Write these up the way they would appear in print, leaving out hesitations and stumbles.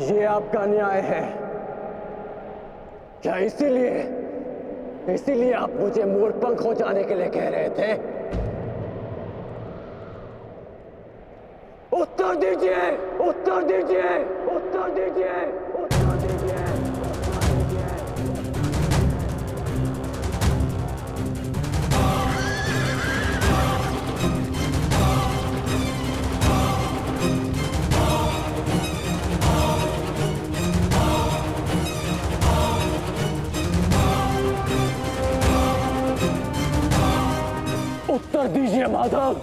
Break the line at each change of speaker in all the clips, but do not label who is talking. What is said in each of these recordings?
ये आपका न्याय है क्या? इसीलिए आप मुझे मोरपंख हो जाने के लिए कह रहे थे? उत्तर दीजिए, उत्तर दीजिए, उत्तर दीजिए, उत्तर दीजिए, उत्तर दीजिए। उत्तर दीजिए माधव।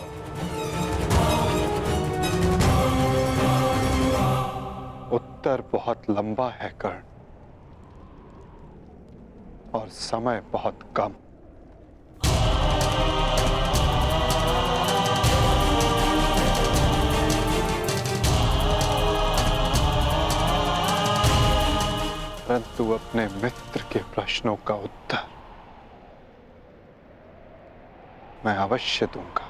उत्तर बहुत लंबा है कर्ण, और समय बहुत कम। परंतु अपने मित्र के प्रश्नों का उत्तर मैं अवश्य दूंगा।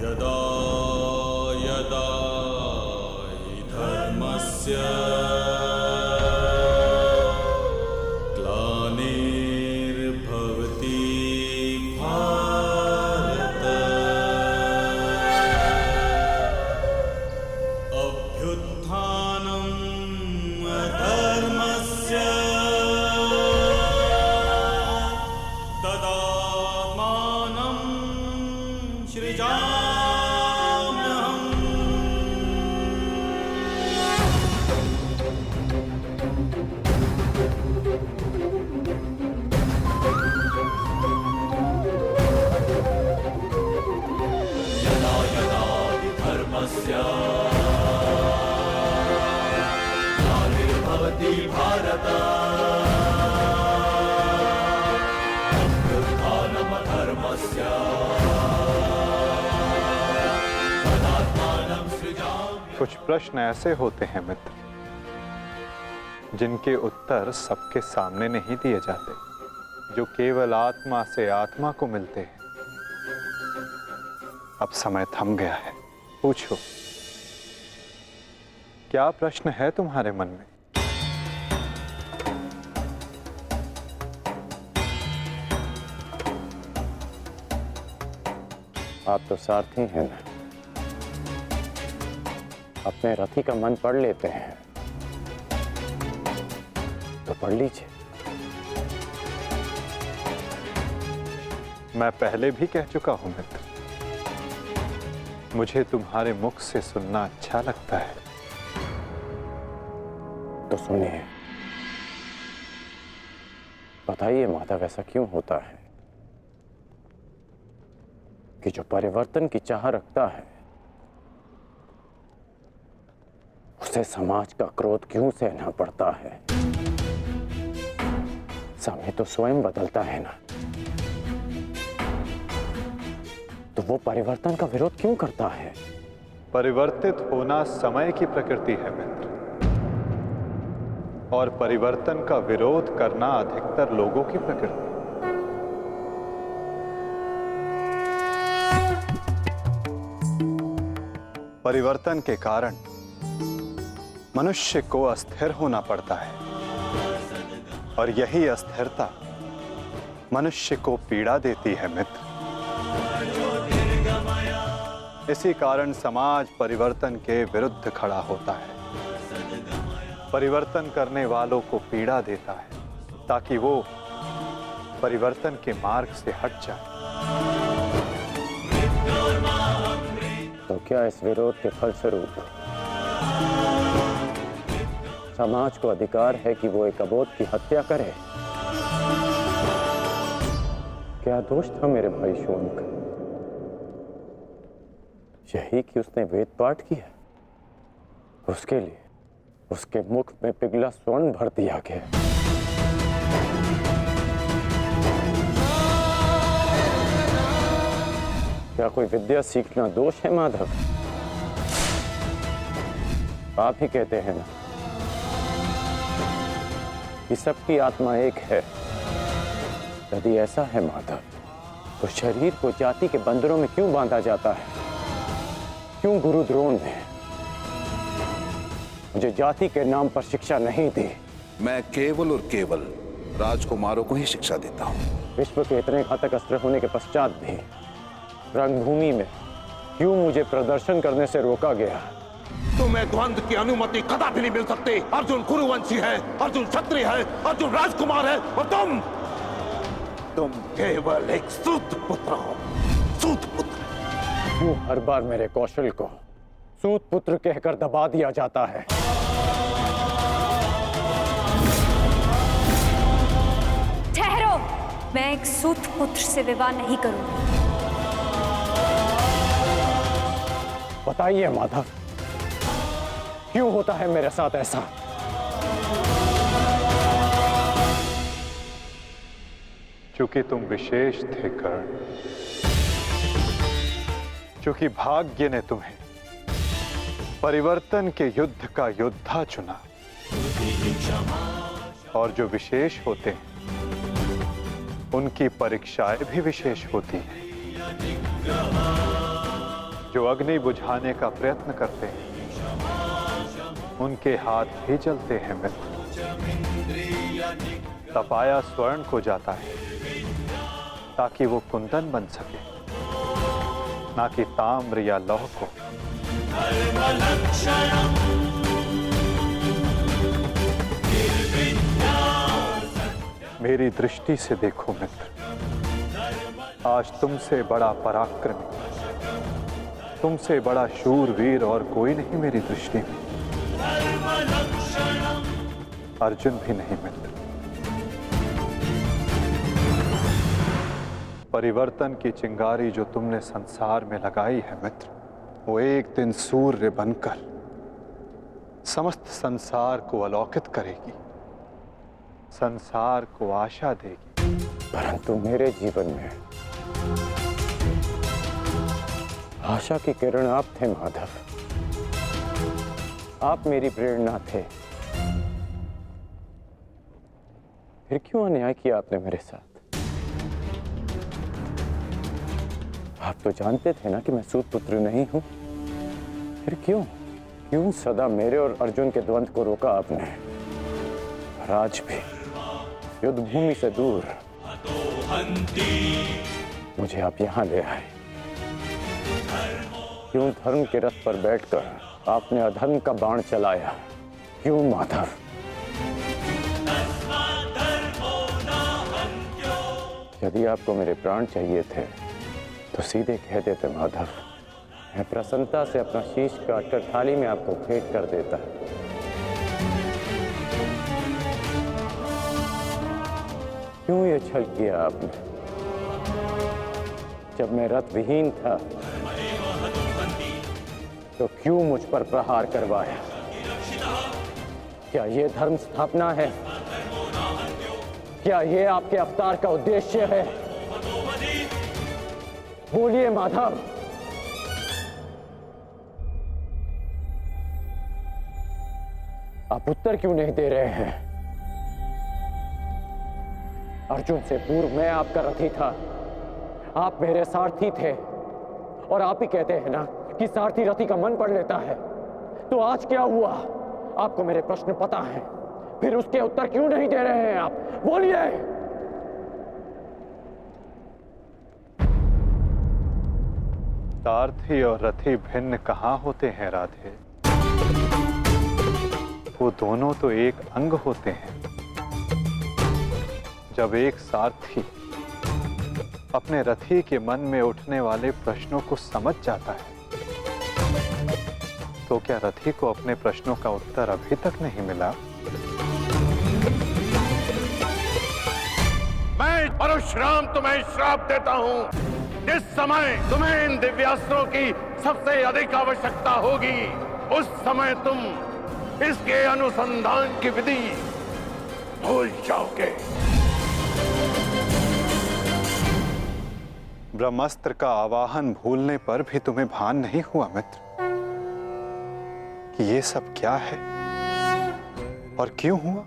यदा यदा हि धर्मस्य ग्लानिर्भवति भारत अभ्युत्थानम् अधर्मस्य तदात्मानं सृजाम्यहम्। यदा यदा हि धर्मस्य ग्लानिर्भवति भारत अभ्युत्थानम् अधर्मस्य तदात्मानं सृजाम्यहम्।
कुछ प्रश्न ऐसे होते हैं मित्र, जिनके उत्तर सबके सामने नहीं दिए जाते, जो केवल आत्मा से आत्मा को मिलते हैं। अब समय थम गया है, पूछो, क्या प्रश्न है तुम्हारे मन में?
आप तो सारथी हैं ना, अपने रथी का मन पढ़ लेते हैं, तो पढ़ लीजिए।
मैं पहले भी कह चुका हूं मित्र, मुझे तुम्हारे मुख से सुनना अच्छा लगता है।
तो सुनिए, बताइए माधव, ऐसा क्यों होता है कि जो परिवर्तन की चाह रखता है उसे समाज का क्रोध क्यों सहना पड़ता है? समय तो स्वयं बदलता है ना, तो वो परिवर्तन का विरोध क्यों करता है?
परिवर्तित होना समय की प्रकृति है मित्र, और परिवर्तन का विरोध करना अधिकतर लोगों की प्रकृति। परिवर्तन के कारण मनुष्य को अस्थिर होना पड़ता है, और यही अस्थिरता मनुष्य को पीड़ा देती है मित्र। इसी कारण समाज परिवर्तन के विरुद्ध खड़ा होता है, परिवर्तन करने वालों को पीड़ा देता है, ताकि वो परिवर्तन के मार्ग से हट जाए।
तो क्या इस विरोध के फलस्वरूप समाज को अधिकार है कि वो एक अबोध की हत्या करे। क्या दोष था मेरे भाई शोन का? यही कि उसने वेद पाठ किया। उसके लिए उसके मुख में पिघला स्वर्ण भर दिया गया। क्या कोई विद्या सीखना दोष है माधव? आप ही कहते हैं ना कि सबकी आत्मा एक है। यदि ऐसा है माधव, तो शरीर को जाति के बंधनों में क्यों बांधा जाता है? क्यों गुरु द्रोण ने मुझे जाति के नाम पर शिक्षा नहीं दी?
मैं केवल और केवल राजकुमारों को ही शिक्षा देता हूँ।
विश्व के इतने घातक अस्त्र होने के पश्चात भी रंगभूमि में क्यों मुझे प्रदर्शन करने से रोका गया?
तुम्हें द्वंद्व की अनुमति कदापि नहीं मिल सकती। अर्जुन कुरुवंशी है, अर्जुन क्षत्रिय है, अर्जुन राजकुमार है, और तुम केवल एक सूत पुत्र हो। सूत पुत्र।
क्यों हर बार मेरे कौशल को सूत पुत्र कहकर दबा दिया जाता है?
ठहरो, मैं एक सूत पुत्र से विवाह नहीं करूंगी।
बताइए माधव, क्यों होता है मेरे साथ ऐसा?
चूंकि तुम विशेष थे कर्ण, चूंकि भाग्य ने तुम्हें परिवर्तन के युद्ध का योद्धा चुना, और जो विशेष होते हैं उनकी परीक्षाएं भी विशेष होती हैं। जो अग्नि बुझाने का प्रयत्न करते हैं उनके हाथ भी जलते हैं मित्र। तपाया स्वर्ण को जाता है ताकि वो कुंदन बन सके, ना कि ताम्र या लौह को। मेरी दृष्टि से देखो मित्र, आज तुमसे बड़ा पराक्रमी, तुमसे बड़ा शूरवीर और कोई नहीं मेरी दृष्टि में। अर्जुन भी नहीं मित्र। परिवर्तन की चिंगारी जो तुमने संसार में लगाई है मित्र, वो एक दिन सूर्य बनकर समस्त संसार को अलौकित करेगी, संसार को आशा देगी।
परंतु मेरे जीवन में आशा की किरण आप थे माधव। आप मेरी प्रेरणा थे। फिर क्यों अन्याय किया आपने मेरे साथ? आप तो जानते थे ना कि मैं सूत पुत्र नहीं हूं। फिर क्यों सदा मेरे और अर्जुन के द्वंद्व को रोका आपने? और आज भी युद्ध भूमि से दूर मुझे आप यहां ले आए। क्यों धर्म के रथ पर बैठकर आपने अधर्म का बाण चलाया? क्यों माधव? यदि आपको मेरे प्राण चाहिए थे तो सीधे कह देते माधव। मैं प्रसन्नता से अपना शीश काटकर थाली में आपको भेंट कर देता। क्यों ये छल किया आपने? जब मैं रथ विहीन था तो क्यों मुझ पर प्रहार करवाया? क्या ये धर्म स्थापना है? क्या ये आपके अवतार का उद्देश्य है? बोलिए माधव। आप उत्तर क्यों नहीं दे रहे हैं? अर्जुन से पूर्व मैं आपका रथी था, आप मेरे सारथी थे, और आप ही कहते हैं ना कि सारथी रथी का मन पढ़ लेता है। तो आज क्या हुआ? आपको मेरे प्रश्न पता है, फिर उसके उत्तर क्यों नहीं दे रहे हैं आप? बोलिए।
सारथी और रथी भिन्न कहाँ होते हैं राधे? वो दोनों तो एक अंग होते हैं। जब एक सारथी अपने रथी के मन में उठने वाले प्रश्नों को समझ जाता है तो क्या रथी को अपने प्रश्नों का उत्तर अभी तक नहीं मिला?
मैं परशुराम तुम्हें श्राप देता हूँ। जिस समय तुम्हें इन दिव्यास्त्रों की सबसे अधिक आवश्यकता होगी, उस समय तुम इसके अनुसंधान की विधि भूल जाओगे।
ब्रह्मास्त्र का आवाहन भूलने पर भी तुम्हें भान नहीं हुआ मित्र कि ये सब क्या है और क्यों हुआ?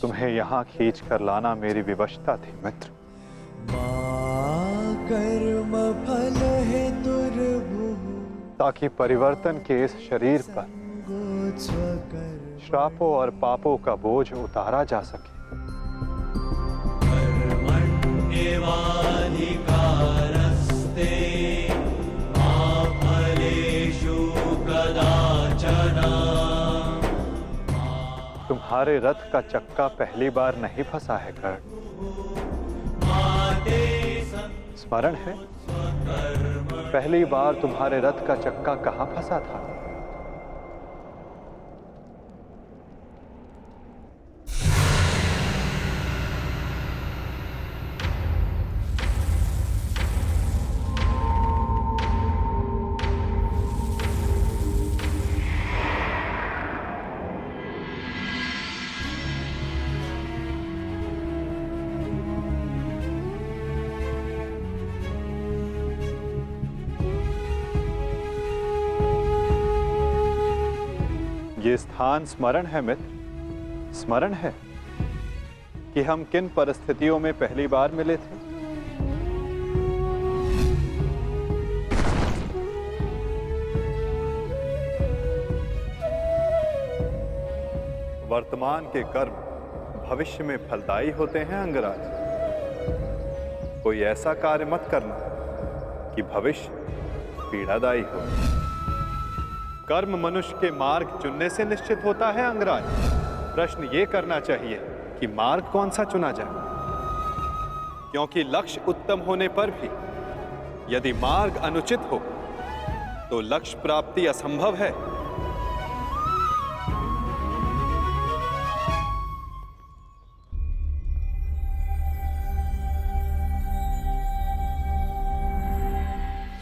तुम्हें यहाँ खींच कर लाना मेरी विवशता थी मित्र।
कर्म फल है दुर्भुः
ताकि परिवर्तन के इस शरीर पर श्रापों और पापों का बोझ उतारा जा सके।
कर्मण्येवाधिकारस्ते मा फलेषु कदाचन।
तुम्हारे रथ का चक्का पहली बार नहीं फंसा है कर्ण। स्मरण है पहली बार तुम्हारे रथ का चक्का कहां फंसा था? ये स्थान स्मरण है मित्र, स्मरण है कि हम किन परिस्थितियों में पहली बार मिले थे? वर्तमान के कर्म भविष्य में फलदायी होते हैं अंगराज। कोई ऐसा कार्य मत करना कि भविष्य पीड़ादायी हो। कर्म मनुष्य के मार्ग चुनने से निश्चित होता है अंगराज। प्रश्न ये करना चाहिए कि मार्ग कौन सा चुना जाए, क्योंकि लक्ष्य उत्तम होने पर भी यदि मार्ग अनुचित हो तो लक्ष्य प्राप्ति असंभव है।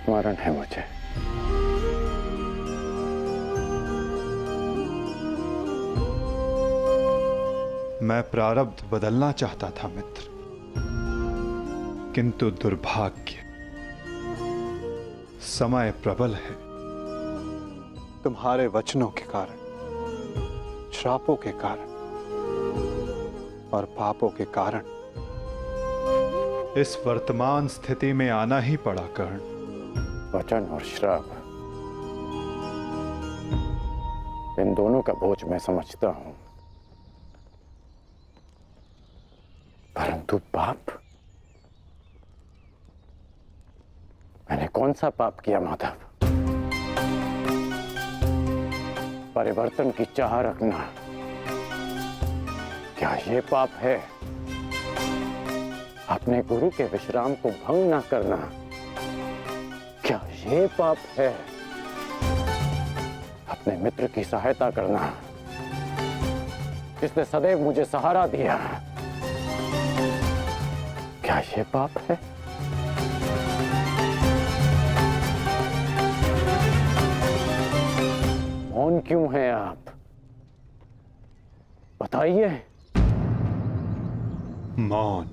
स्मरण है मुझे।
मैं प्रारब्ध बदलना चाहता था मित्र, किंतु दुर्भाग्य समय प्रबल है। तुम्हारे वचनों के कारण, श्रापों के कारण और पापों के कारण इस वर्तमान स्थिति में आना ही पड़ा कर्ण।
वचन और श्राप, इन दोनों का बोझ मैं समझता हूं, परंतु पाप, मैंने कौन सा पाप किया माधव? परिवर्तन की चाह रखना, क्या ये पाप है? अपने गुरु के विश्राम को भंग ना करना, क्या ये पाप है? अपने मित्र की सहायता करना, जिसने सदैव मुझे सहारा दिया, क्या ये पाप है? मौन क्यों हैं आप? बताइए।
मौन,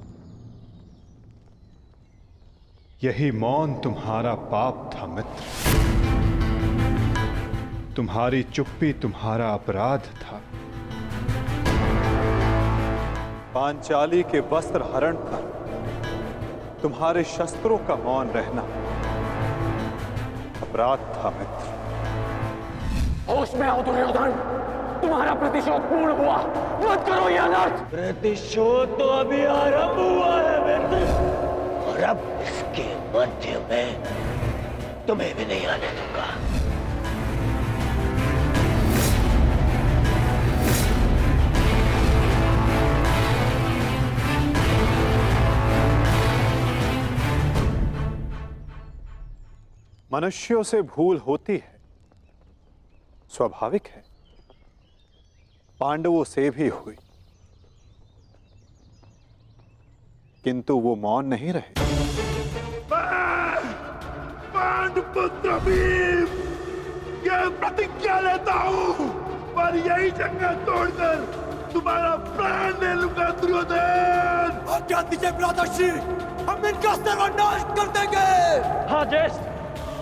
यही मौन तुम्हारा पाप था मित्र। तुम्हारी चुप्पी तुम्हारा अपराध था। पांचाली के वस्त्र हरण पर तुम्हारे शस्त्रों का मौन रहना अपराध था मित्र।
होश में आओ दुर्योधन, तुम्हारा प्रतिशोध पूर्ण हुआ, मत करो यह अनर्थ।
प्रतिशोध तो अभी आरंभ हुआ है मित्र, और अब इसके मध्य में तुम्हें भी नहीं आने दूंगा।
मनुष्यों से भूल होती है, स्वाभाविक है। पांडवों से भी हुई, किंतु वो मौन नहीं रहे।
पांडुपुत्र भीम, ये प्रतिज्ञा लेता हूं, पर यही जंगल तोड़कर तुम्हारा प्राण ले लूंगा दुर्योधन।
आज्ञा दीजिए भ्राताश्री, हम इनका सर्वनाश कर देंगे।
हाँ ज्येष्ठ,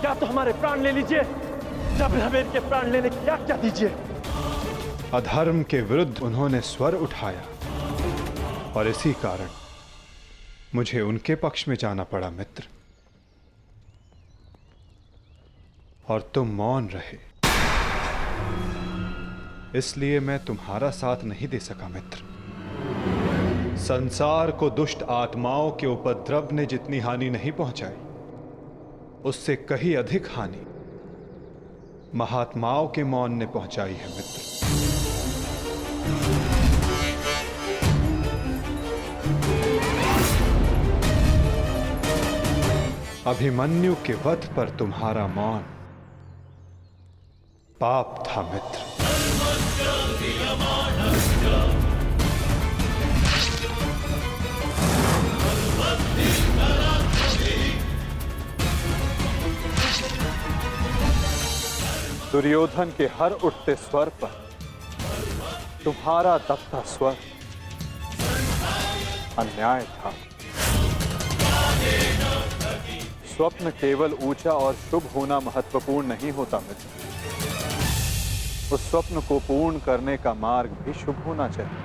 क्या तो हमारे प्राण ले लीजिए, जब हमें इनके प्राण लेने की आज्ञा दीजिए।
अधर्म के विरुद्ध उन्होंने स्वर उठाया और इसी कारण मुझे उनके पक्ष में जाना पड़ा मित्र, और तुम मौन रहे, इसलिए मैं तुम्हारा साथ नहीं दे सका मित्र। संसार को दुष्ट आत्माओं के उपद्रव ने जितनी हानि नहीं पहुंचाई, उससे कहीं अधिक हानि महात्माओं के मौन ने पहुंचाई है मित्र। अभिमन्यु के वध पर तुम्हारा मौन पाप था मित्र। दुर्योधन के हर उठते स्वर पर तुम्हारा दबता स्वर अन्याय था। स्वप्न केवल ऊंचा और शुभ होना महत्वपूर्ण नहीं होता मित्र, उस स्वप्न को पूर्ण करने का मार्ग भी शुभ होना चाहिए।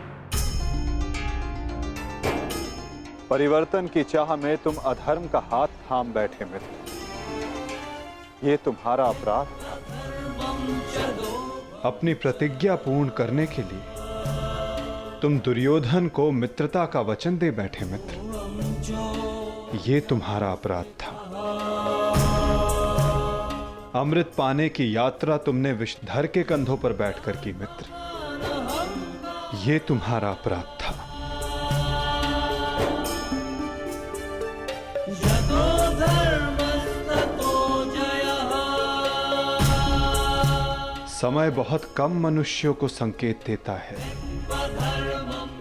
परिवर्तन की चाह में तुम अधर्म का हाथ थाम बैठे मित्र, ये तुम्हारा अपराध था। अपनी प्रतिज्ञा पूर्ण करने के लिए तुम दुर्योधन को मित्रता का वचन दे बैठे मित्र, ये तुम्हारा अपराध था। अमृत पाने की यात्रा तुमने विषधर के कंधों पर बैठकर की मित्र, ये तुम्हारा अपराध था। समय बहुत कम मनुष्यों को संकेत देता है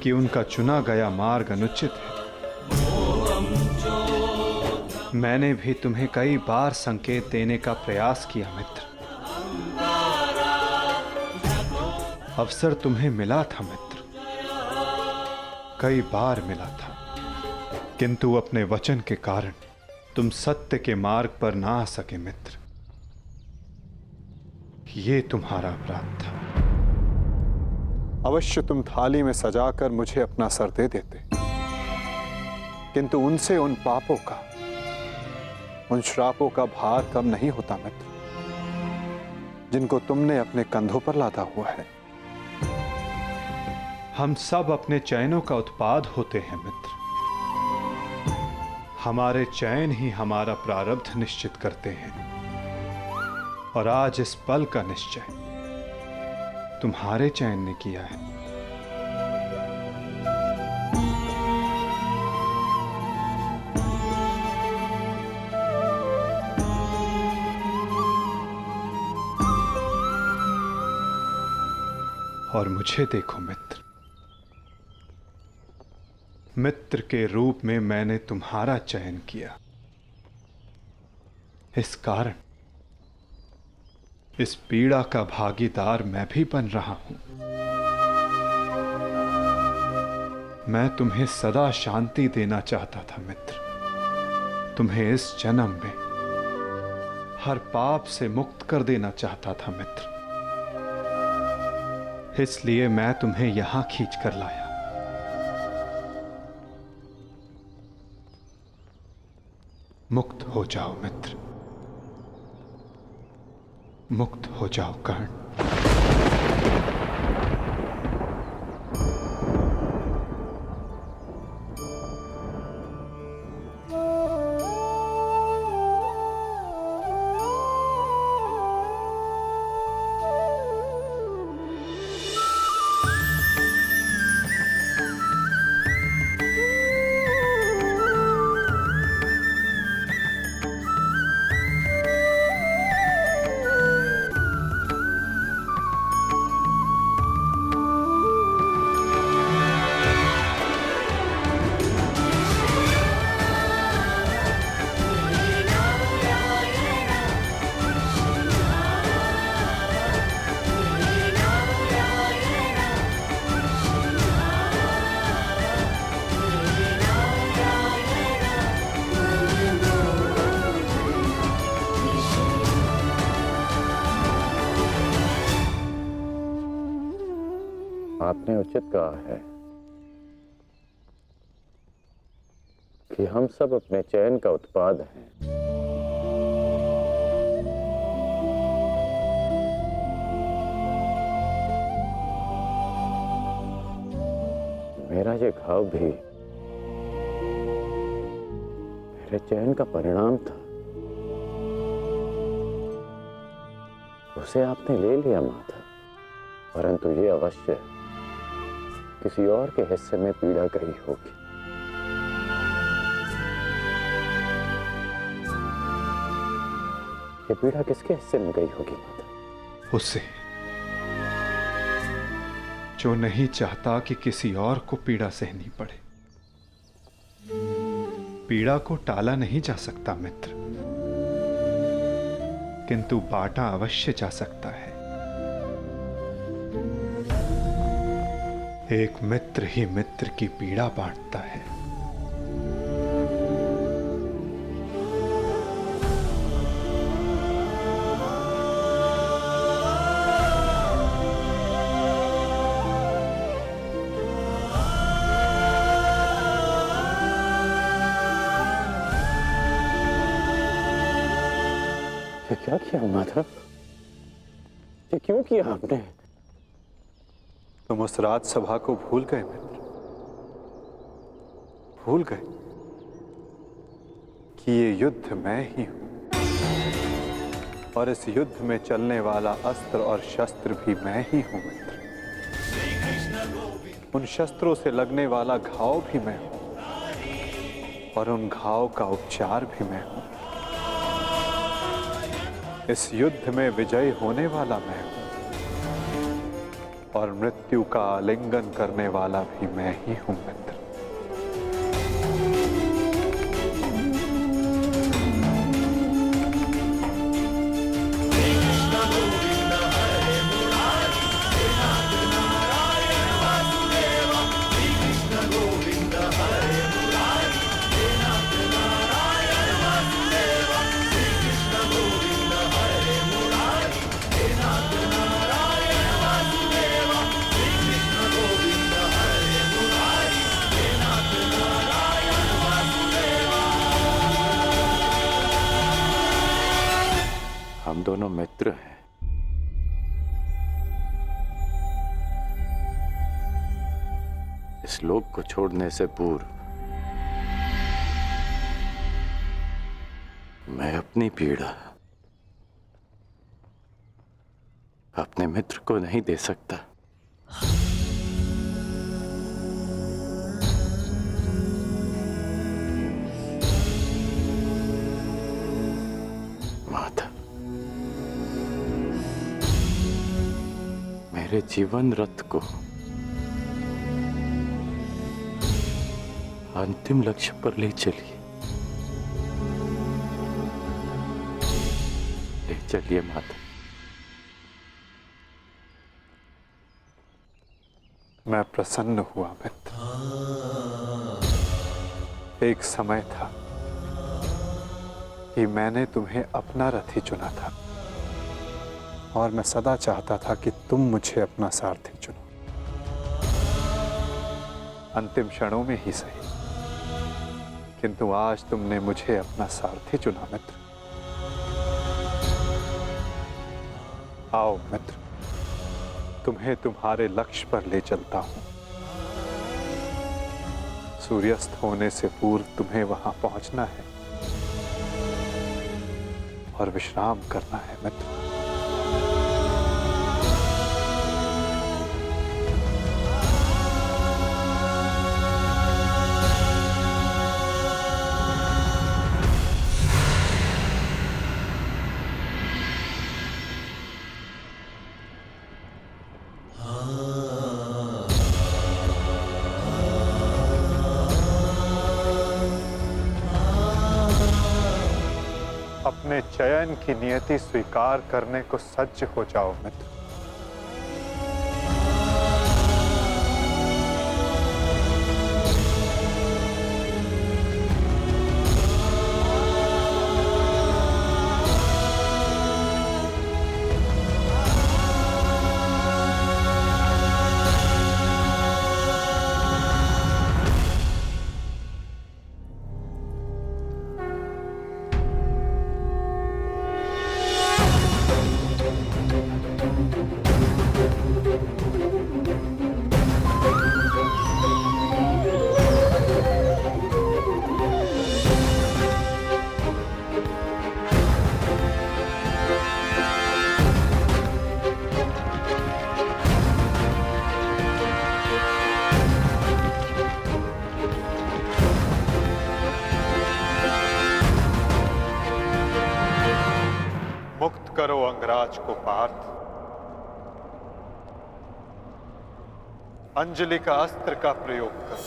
कि उनका चुना गया मार्ग अनुचित है। मैंने भी तुम्हें कई बार संकेत देने का प्रयास किया मित्र, अवसर तुम्हें मिला था मित्र, कई बार मिला था, किंतु अपने वचन के कारण तुम सत्य के मार्ग पर ना आ सके मित्र, ये तुम्हारा अपराध था। अवश्य तुम थाली में सजाकर मुझे अपना सर दे देते, किंतु उनसे उन पापों का, उन श्रापों का भार कम नहीं होता मित्र, जिनको तुमने अपने कंधों पर लादा हुआ है। हम सब अपने चैनों का उत्पाद होते हैं मित्र, हमारे चैन ही हमारा प्रारब्ध निश्चित करते हैं, और आज इस पल का निश्चय तुम्हारे चैन ने किया है। और मुझे देखो मित्र, मित्र के रूप में मैंने तुम्हारा चयन किया, इस कारण इस पीड़ा का भागीदार मैं भी बन रहा हूं। मैं तुम्हें सदा शांति देना चाहता था मित्र, तुम्हें इस जन्म में हर पाप से मुक्त कर देना चाहता था मित्र, इसलिए मैं तुम्हें यहां खींच कर लाया। मुक्त हो जाओ मित्र, मुक्त हो जाओ कर्ण।
आपने उचित कहा है कि हम सब अपने चयन का उत्पाद हैं। मेरा ये घाव भी मेरे चयन का परिणाम था। उसे आपने ले लिया माता, परंतु ये अवश्य किसी और के हिस्से में पीड़ा गई होगी। ये पीड़ा किसके हिस्से में गई होगी माता?
उसे जो नहीं चाहता कि किसी और को पीड़ा सहनी पड़े। पीड़ा को टाला नहीं जा सकता मित्र, किंतु बांटा अवश्य जा सकता है। एक मित्र ही मित्र की पीड़ा बांटता है।
ये क्या किया माधव? ये क्यों किया आपने?
तुम उस राजसभा को भूल गए मित्र, भूल गए कि ये युद्ध मैं ही हूं और इस युद्ध में चलने वाला अस्त्र और शस्त्र भी मैं ही हूं मित्र। उन शस्त्रों से लगने वाला घाव भी मैं हूं और उन घाव का उपचार भी मैं हूं। इस युद्ध में विजयी होने वाला मैं हूं और मृत्यु का आलिंगन करने वाला भी मैं ही हूं मित्र।
हम दोनों मित्र हैं। इस लोक को छोड़ने से पूर्व मैं अपनी पीड़ा अपने मित्र को नहीं दे सकता। माता, मेरे जीवन रथ को अंतिम लक्ष्य पर ले चलिए, ले चलिए माता।
मैं प्रसन्न हुआ मित्र। एक समय था कि मैंने तुम्हें अपना रथी चुना था और मैं सदा चाहता था कि तुम मुझे अपना सारथी चुनो। अंतिम क्षणों में ही सही, किंतु आज तुमने मुझे अपना सारथी चुना मित्र। आओ मित्र, तुम्हें तुम्हारे लक्ष्य पर ले चलता हूं। सूर्यास्त होने से पूर्व तुम्हें वहां पहुंचना है और विश्राम करना है मित्र। अपने चयन की नियति स्वीकार करने को सज्ज हो जाओ मित्र। मुक्त करो अंगराज को पार्थ। अंजलि का अस्त्र का प्रयोग करो।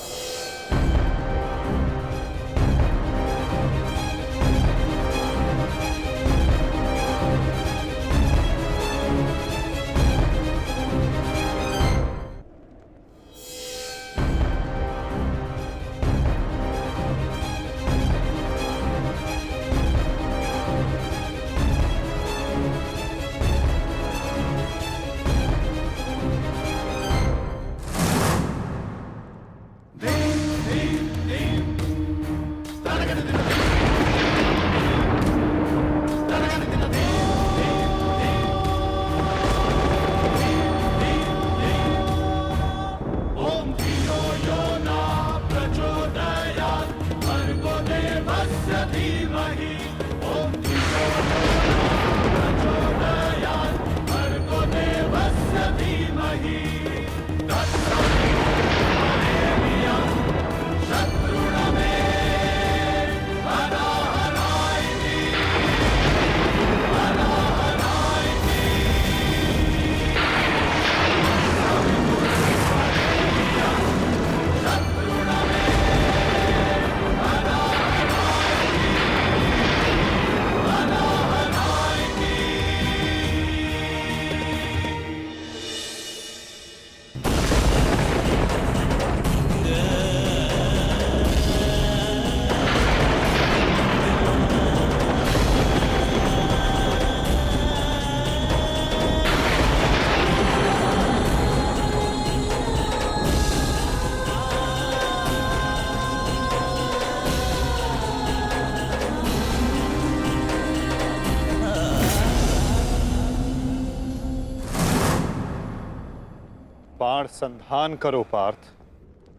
बाण संधान करो पार्थ।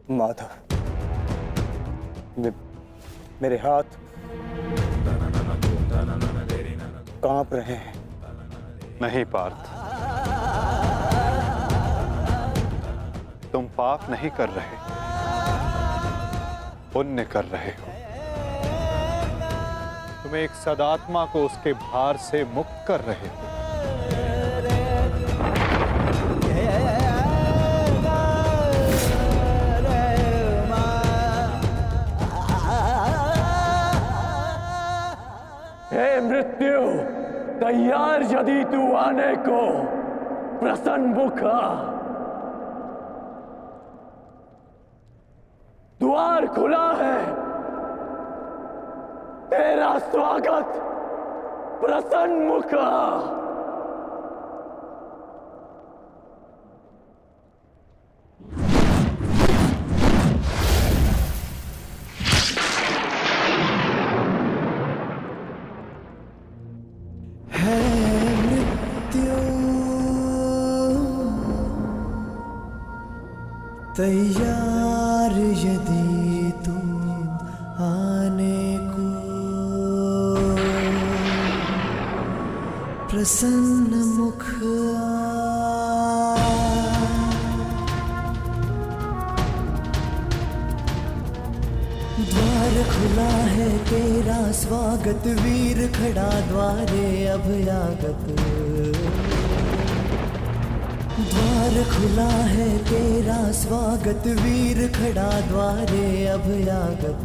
माधव, मेरे हाथ कांप रहे हैं।
नहीं पार्थ, तुम पाप नहीं कर रहे, पुण्य कर रहे हो। तुम एक सदात्मा को उसके भार से मुक्त कर रहे हो।
हे मृत्यु, तैयार यदि तू आने को, प्रसन्न मुखा। द्वार खुला है, तेरा स्वागत प्रसन्न मुखा।
तैयार यदि तुम आने को, प्रसन्न मुख द्वार खुला है तेरा स्वागत, वीर खड़ा द्वारे अभयागत। द्वार खुला है तेरा स्वागत, वीर खड़ा द्वारे अभयागत।